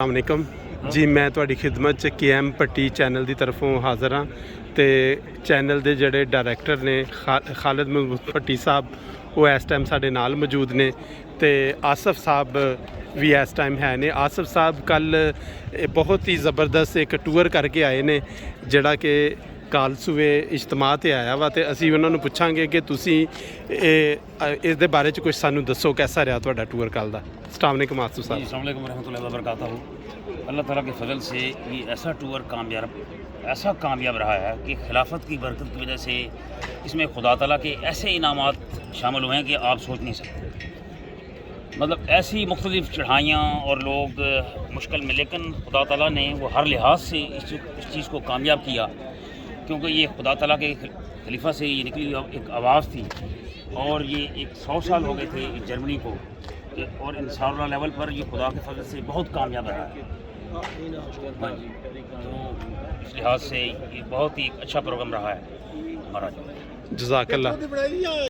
अस्सलामुअलैकुम जी, मैं तुहाडी खिदमत च KM भट्टी चैनल की तरफों हाज़र हाँ। तो चैनल के जोड़े डायरैक्टर ने खालिद महमूद भट्टी साहब वो इस टाइम साढ़े नाल मौजूद ने, तो आसफ साहब भी इस टाइम है ने। आसफ साहब कल बहुत ही ज़बरदस्त एक टूर करके आए ने, जड़ा कि कालसूए इज्तमा ते आया वा। तो असी उन्होंने पूछांगे कि तुसी इस बारे च कुछ सानू दसो, कैसा रहा तुहाडा टूर कल दा। अस्सलाम वालेकुम आसफ साहब। अस्सलाम वालेकुम रहमतुल्लाहि व बरकातहू। अल्लाह ताला के फजल से ये ऐसा टूर ऐसा कामयाब रहा है कि खिलाफत की बरकत की वजह से इसमें खुदा ताला के ऐसे इनामात शामिल हुए हैं कि आप सोच नहीं सकते। मतलब ऐसी मुख्तलिफ चढ़ाइयाँ और लोग मुश्किल में, लेकिन खुदा ताला ने वो हर लिहाज से इस चीज़ को कामयाब किया, क्योंकि ये खुदा ताला के खलीफा से ये निकली एक आवाज़ थी। और ये 100 साल हो गए थे जर्मनी को, और इंशाअल्लाह लेवल पर ये खुदा के फजल से बहुत कामयाब रहा है। हाँ जी, तो इस लिहाज से ये बहुत ही अच्छा प्रोग्राम रहा है हमारा। जज़ाकल्लाह।